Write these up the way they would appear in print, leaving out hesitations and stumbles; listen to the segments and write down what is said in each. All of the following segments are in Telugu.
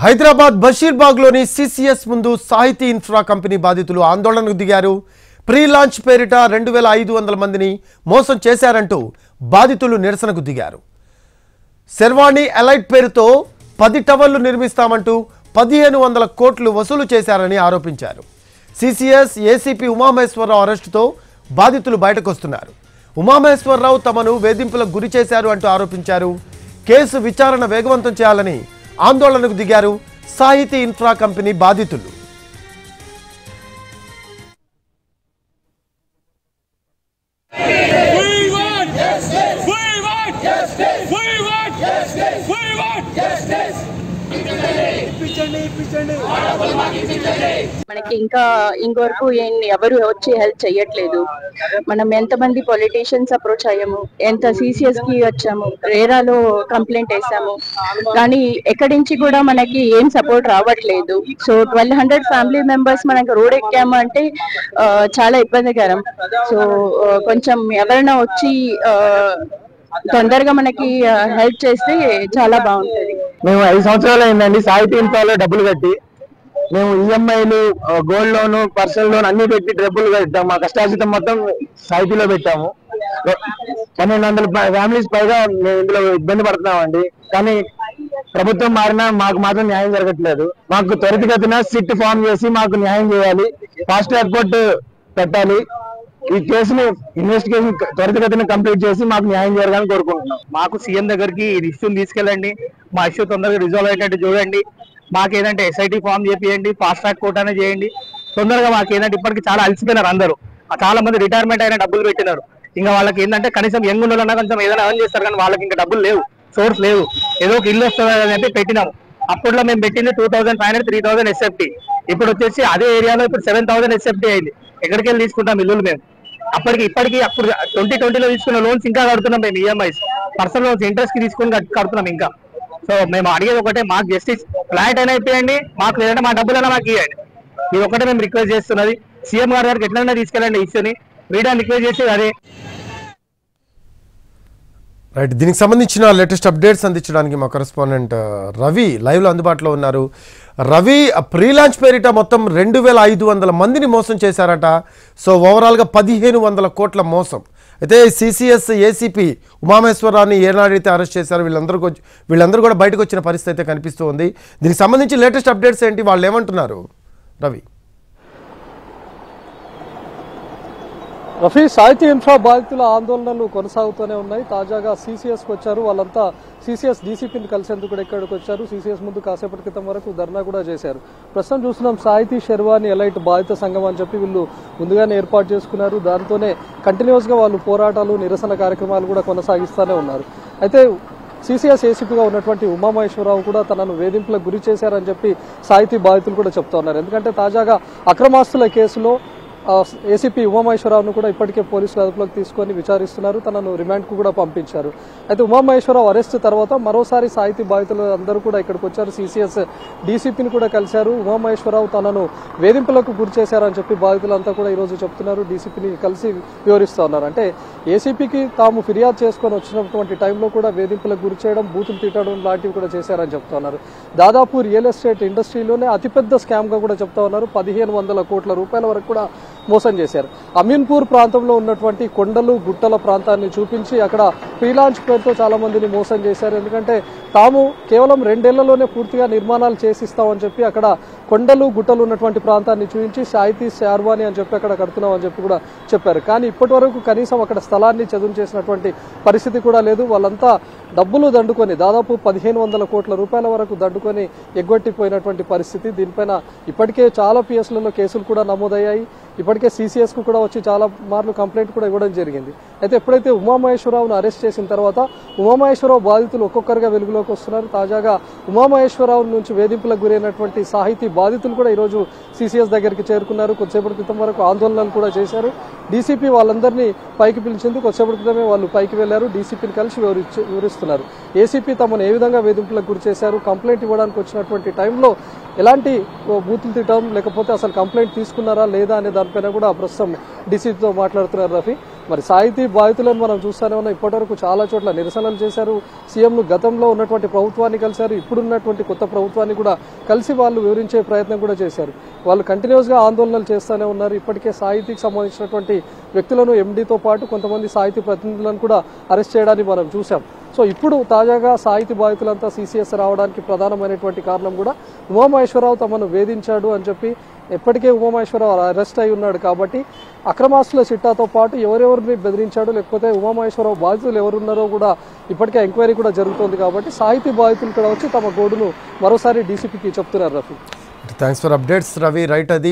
హైదరాబాద్ బషీర్బాగ్లోని సిసిఎస్ ముందు సాహితీ ఇన్ఫ్రా కంపెనీ బాధితులు ఆందోళనకు దిగారు. ప్రీ లాంచ్ పేరిట 2500 మందిని మోసం చేశారంటూ బాధితులు నిరసనకు దిగారు. శర్వాణి ఎలైట్ పేరుతో 10 టవర్లు నిర్మిస్తామంటూ 1500 కోట్లు వసూలు చేశారని ఆరోపించారు. సిసిఎస్ ఏసీపీ ఉమామహేశ్వరరావు అరెస్టుతో బాధితులు బయటకొస్తున్నారు. ఉమామహేశ్వరరావు తమను వేధింపులకు గురి చేశారు అంటూ ఆరోపించారు. కేసు విచారణ వేగవంతం చేయాలని ఆందోళనకు దిగారు సాహితీ ఇన్ఫ్రా కంపెనీ బాధితులు. మనకి ఇంకా ఇంకొరకు ఎవరు వచ్చి హెల్ప్ చేయట్లేదు. మనం ఎంతమంది పొలిటీషియన్స్ అప్రోచ్ అయ్యాము, ఎంత సిసిఎస్ కి వచ్చాము, రేరాలో కంప్లైంట్ వేసాము, కానీ ఎక్కడి నుంచి కూడా మనకి ఏం సపోర్ట్ రావట్లేదు. సో 1200 ఫ్యామిలీ మెంబర్స్ మనకి రోడ్ ఎక్కాము అంటే చాలా ఇబ్బందికరం. సో కొంచెం ఎవరైనా వచ్చి తొందరగా మనకి హెల్ప్ చేస్తే చాలా బాగుంటుంది. మేము 5 సంవత్సరాలు అయిందండి సాహితీ ఇన్ఫ్రాలో డబ్బులు కట్టి. మేము ఈఎంఐలు, గోల్డ్ లోన్, పర్సనల్ లోన్ అన్ని పెట్టి డబ్బులు కట్టాము. మా కష్టార్జితం మొత్తం సాహితీలో పెట్టాము. 1200 ఫ్యామిలీస్ పైగా మేము ఇందులో ఇబ్బంది పడుతున్నామండి. కానీ ప్రభుత్వం మారినా మాకు మాత్రం న్యాయం జరగట్లేదు. మాకు త్వరితగతిన సిట్ ఫామ్ చేసి మాకు న్యాయం చేయాలి. ఫాస్ట్ ట్రాక్ కోర్టు పెట్టాలి. ఈ కేసుని ఇన్వెస్టిగేషన్ త్వరితగతిన కంప్లీట్ చేసి మాకు న్యాయం జరగాలని కోరుకుంటున్నాం. మాకు సీఎం దగ్గరికి ఈ ఇష్యూని తీసుకెళ్ళండి. మా ఇష్యూ తొందరగా రిజాల్వ్ అయ్యేటట్టు చూడండి. మాకు ఏదంటే ఎస్ఐటీ ఫామ్ చేపియండి, ఫాస్ట్ ట్రాక్ కోర్ట్ అనే చేయండి తొందరగా. మాకు ఏంటంటే ఇప్పటికి చాలా అలసిపోయినారు అందరూ. చాలా మంది రిటైర్మెంట్ అయిన డబ్బులు పెట్టినారు. ఇంకా వాళ్ళకి ఏంటంటే కనీసం యంగ్ ఉండాలన్నా కొంచెం ఏదైనా ఎర్న్ చేస్తారు, కానీ వాళ్ళకి ఇంకా డబ్బులు లేవు, సోర్స్ లేవు. ఏదో ఒక ఇల్లు వస్తుంది అని చెప్పి పెట్టినాము. అప్పట్లో మేము పెట్టింది 2500, 3000 ఎస్ఎఫ్టీ. ఇప్పుడు వచ్చేసి అదే ఏరియాలో ఇప్పుడు 7000 ఎస్ఎఫ్టీ అయింది. ఎక్కడికి వెళ్ళి తీసుకుంటాం ఇల్లులు మేము? ఇప్పటికి అప్పుడు 2020లో తీసుకున్న లోన్స్ ఇంకా కడుతున్నాం మేము. ఈఎంఐస్, పర్సనల్ లోన్స్ ఇంట్రెస్ట్ కి తీసుకొని కడుతున్నాం ఇంకా. సో మేము అడిగేది ఒకటే, మాకు జస్టిస్ ఫ్లాట్ అయినా ఇప్పియండి, మాకు లేదంటే మా డబ్బులైనా మాకు ఇవ్వండి. ఇది ఒకటే మేము రిక్వెస్ట్ చేస్తున్నది. సీఎం గారికి ఎట్లయినా తీసుకెళ్ళండి ఇష్యూని. మీడియా రిక్వెస్ట్ చేసేది అదే. రైట్, దీనికి సంబంధించిన లేటెస్ట్ అప్డేట్స్ అందించడానికి మా కరెస్పాండెంట్ రవి లైవ్లో అందుబాటులో ఉన్నారు. రవి, ప్రీ లాంచ్ పేరిట మొత్తం 2500 మందిని మోసం చేశారట. సో ఓవరాల్గా 1500 కోట్ల మోసం. అయితే సిసిఎస్ ఏసీపీ ఉమామహేశ్వరరావుని ఏనాడైతే అరెస్ట్ చేశారో వీళ్ళందరూ కూడా బయటకు వచ్చిన పరిస్థితి అయితే కనిపిస్తూ ఉంది. దీనికి సంబంధించి లేటెస్ట్ అప్డేట్స్ ఏంటి, వాళ్ళు ఏమంటున్నారు రవి? రఫీ, సాహితీ ఇన్ఫ్రా బాధితుల ఆందోళనలు కొనసాగుతూనే ఉన్నాయి. తాజాగా సిసిఎస్కి వచ్చారు. వాళ్ళంతా సిసిఎస్ డీసీపీని కలిసేందుకు కూడా ఇక్కడికి వచ్చారు. సిసిఎస్ ముందు కాసేపటి క్రితం వరకు ధర్నా కూడా చేశారు. ప్రస్తుతం చూస్తున్నాం సాహితీ శర్వాణి ఎలైట్ బాధిత సంఘం అని చెప్పి వీళ్ళు ముందుగానే ఏర్పాటు చేసుకున్నారు. దాంతోనే కంటిన్యూస్గా వాళ్ళు పోరాటాలు, నిరసన కార్యక్రమాలు కూడా కొనసాగిస్తూనే ఉన్నారు. అయితే సిసిఎస్ ఏసీపీగా ఉన్నటువంటి ఉమామహేశ్వరరావు కూడా తనను వేధింపులకు గురి చేశారని చెప్పి సాహితీ బాధితులు కూడా చెప్తా ఉన్నారు. ఎందుకంటే తాజాగా అక్రమాస్తుల కేసులో ఏసీపీ ఉమామహేశ్వరరావును కూడా ఇప్పటికే పోలీసులు అదుపులోకి తీసుకొని విచారిస్తున్నారు. తనను రిమాండ్కు కూడా పంపించారు. అయితే ఉమామహేశ్వరరావు అరెస్ట్ తర్వాత మరోసారి సాహితీ బాధితులు అందరూ కూడా ఇక్కడికి వచ్చారు. సిసిఎస్ డీసీపీని కూడా కలిశారు. ఉమామహేశ్వరరావు తనను వేధింపులకు గురి చేశారని చెప్పి బాధితులంతా కూడా ఈరోజు చెప్తున్నారు. డీసీపీని కలిసి వివరిస్తూ ఉన్నారు. అంటే ఏసీపీకి తాము ఫిర్యాదు చేసుకొని వచ్చినటువంటి టైంలో కూడా వేధింపులకు గురి చేయడం, బూతులు తిట్టడం లాంటివి కూడా చేశారని చెప్తున్నారు. దాదాపు రియల్ ఎస్టేట్ ఇండస్ట్రీలోనే అతిపెద్ద స్కామ్గా కూడా చెప్తా ఉన్నారు. 1500 కోట్ల రూపాయల వరకు కూడా మోసం చేశారు. అమీన్పూర్ ప్రాంతంలో ఉన్నటువంటి కొండలు, గుట్టల ప్రాంతాన్ని చూపించి అక్కడ ప్రీ లాంచ్ పేరుతో చాలా మందిని మోసం చేశారు. ఎందుకంటే తాము కేవలం 2 ఏళ్లలోనే పూర్తిగా నిర్మాణాలు చేసిస్తామని చెప్పి అక్కడ కొండలు, గుట్టలు ఉన్నటువంటి ప్రాంతాన్ని చూపించి సాహితీ శర్వాణి అని చెప్పి అక్కడ కడుతున్నాం అని చెప్పి కూడా చెప్పారు. కానీ ఇప్పటి వరకు కనీసం అక్కడ స్థలాన్ని చదును చేసినటువంటి పరిస్థితి కూడా లేదు. వాళ్ళంతా డబ్బులు దండుకొని దాదాపు 1500 కోట్ల రూపాయల వరకు దండుకొని ఎగ్గొట్టిపోయినటువంటి పరిస్థితి. దీనిపైన ఇప్పటికే చాలా పిఎస్లలో కేసులు కూడా నమోదయ్యాయి. ఇప్పటికే సిసిఎస్కు కూడా వచ్చి చాలా మార్లు కంప్లైంట్ కూడా ఇవ్వడం జరిగింది. అయితే ఎప్పుడైతే ఉమామహేశ్వరరావును అరెస్ట్ చేసిన తర్వాత ఉమామహేశ్వరరావు బాధితులు ఒక్కొక్కరుగా వెలుగులోకి వస్తున్నారు. తాజాగా ఉమామహేశ్వరరావు నుంచి వేధింపులకు గురైనటువంటి సాహితీ బాధితులు కూడా ఈరోజు సిసిఎస్ దగ్గరికి చేరుకున్నారు. కొద్దిసేపటి క్రితం వరకు ఆందోళనలు కూడా చేశారు. డీసీపీ వాళ్ళందరినీ పైకి పిలిచింది. కొద్దిసేపటి క్రితమే వాళ్ళు పైకి వెళ్లారు. డీసీపీని కలిసి వివరిస్తున్నారు. ఏసీపీ తమను ఏ విధంగా వేధింపులకు గురి చేశారు, కంప్లైంట్ ఇవ్వడానికి వచ్చినటువంటి టైంలో ఎలాంటి బూతులు తిట్టడం, లేకపోతే అసలు కంప్లైంట్ తీసుకున్నారా లేదా అనే దానిపైన కూడా ప్రస్తుతం డీసీపీతో మాట్లాడుతున్నారు రఫీ. మరి సాహితీ బాధితులను మనం చూస్తూనే ఉన్నాం. ఇప్పటివరకు చాలా చోట్ల నిరసనలు చేశారు. సీఎంను గతంలో ఉన్నటువంటి ప్రభుత్వాన్ని కలిశారు, ఇప్పుడున్నటువంటి కొత్త ప్రభుత్వాన్ని కూడా కలిసి వాళ్ళు వివరించే ప్రయత్నం కూడా చేశారు. వాళ్ళు కంటిన్యూస్గా ఆందోళనలు చేస్తూనే ఉన్నారు. ఇప్పటికే సాహితీకి సంబంధించినటువంటి వ్యక్తులను ఎండీతో పాటు కొంతమంది సాహితీ ప్రతినిధులను కూడా అరెస్ట్ చేయడాన్ని మనం చూసాం. సో ఇప్పుడు తాజాగా సాహితీ బాధితులంతా సీసీఎస్ రావడానికి ప్రధానమైనటువంటి కారణం కూడా ఉమామహేశ్వరరావు తమను వేధించాడు అని చెప్పి ఎప్పటికే ఉమామహేశ్వరరావు అరెస్ట్ అయి ఉన్నాడు కాబట్టి అక్రమాస్తుల చిట్టాతో పాటు ఎవరెవరిని బెదిరించాడు లేకపోతే ఉమామహేశ్వరరావు బాధితులు ఎవరున్నారో కూడా ఇప్పటికే ఎంక్వైరీ కూడా జరుగుతోంది కాబట్టి సాహితీ బాధితులు కూడా వచ్చి తమ గోడును మరోసారి డీసీపీకి చెప్తున్నారు. Rafi, thanks for updates Ravi. Right, అది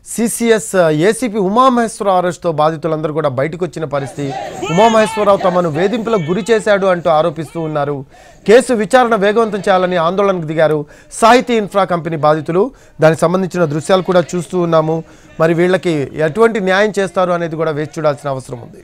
సిసిఎస్ ఏసీపీ ఉమామహేశ్వరరావు అరెస్ట్తో బాధితులందరూ కూడా బయటకు వచ్చిన పరిస్థితి. ఉమామహేశ్వరరావు తమను వేధింపులకు గురి చేశాడు అంటూ ఆరోపిస్తూ ఉన్నారు. కేసు విచారణ వేగవంతం చేయాలని ఆందోళనకు దిగారు సాహితీ ఇన్ఫ్రా కంపెనీ బాధితులు. దానికి సంబంధించిన దృశ్యాలు కూడా చూస్తూ ఉన్నాము. మరి వీళ్ళకి ఎటువంటి న్యాయం చేస్తారు అనేది కూడా వేచి చూడాల్సిన అవసరం ఉంది.